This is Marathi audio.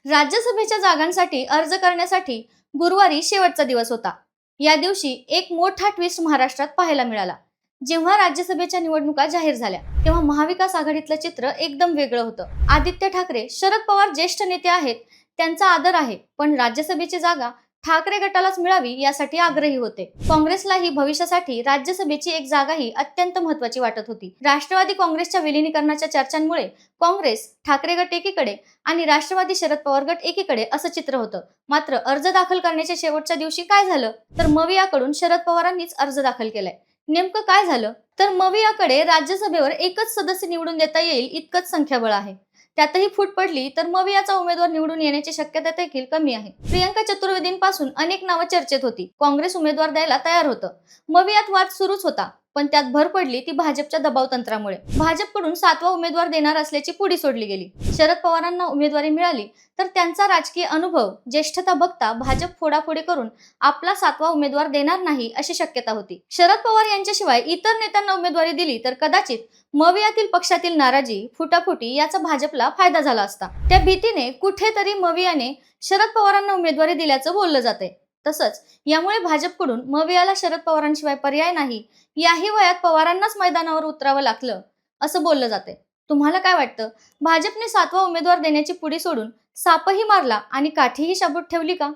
राज्यसभेच्या जागांसाठी अर्ज करण्यासाठी गुरुवारी शेवटचा दिवस होता. या दिवशी एक मोठा ट्विस्ट महाराष्ट्रात पाहायला मिळाला. जेव्हा राज्यसभेच्या निवडणुका जाहीर झाल्या तेव्हा महाविकास आघाडीतलं चित्र एकदम वेगळं होतं. आदित्य ठाकरे, शरद पवार ज्येष्ठ नेते आहेत, त्यांचा आदर आहे, पण राज्यसभेची जागा ठाकरे गटालाच मिळावी यासाठी आग्रही होते. काँग्रेसलाही भविष्यासाठी राज्यसभेची एक जागाही अत्यंत महत्त्वाची वाटत होती. राष्ट्रवादी काँग्रेसच्या विलिनीकरणाच्या चर्चांमुळे काँग्रेस, ठाकरे गट एकीकडे आणि राष्ट्रवादी शरद पवार गट एकीकडे असं चित्र होतं. मात्र अर्ज दाखल करण्याच्या शेवटच्या दिवशी काय झालं तर मवियाकडून शरद पवारांनीच अर्ज दाखल केलाय. नेमकं काय झालं तर मवियाकडे राज्यसभेवर एकच सदस्य निवडून देता येईल इतकंच संख्याबळ आहे. त्यातही फूट पडली तर मवियाचा उमेदवार निवडून येण्याची शक्यता देखील कमी आहे. प्रियंका चतुर्वेदींपासून अनेक नावं चर्चेत होती. काँग्रेस उमेदवार द्यायला तयार होतं. मवियात वाद सुरूच होता, पण त्यात भर पडली ती भाजपच्या दबाव तंत्रामुळे. भाजपकडून 7वा उमेदवार देणार असल्याची पुडी सोडली गेली. शरद पवारांना उमेदवारी मिळाली तर त्यांचा राजकीय अनुभव, ज्येष्ठता बघता भाजप फोडाफोडी करून आपला 7वा उमेदवार देणार नाही अशी शक्यता होती. शरद पवार यांच्याशिवाय इतर नेत्यांना उमेदवारी दिली तर कदाचित मवियातील पक्षातील नाराजी, फुटाफुटी याचा भाजपला फायदा झाला असता. त्या भीतीने कुठेतरी मवियाने शरद पवारांना उमेदवारी दिल्याचं बोललं जातंय. तसंच यामुळे भाजपकडून मवियाला शरद पवारांशिवाय पर्याय नाही, याही वयात पवारांनाच मैदानावर उतरावं लागलं असं बोललं जातंय. तुम्हाला काय वाटतं? भाजपने 7वा उमेदवार देण्याची पुडी सोडून सापही मारला आणि काठीही शाबूत ठेवली का?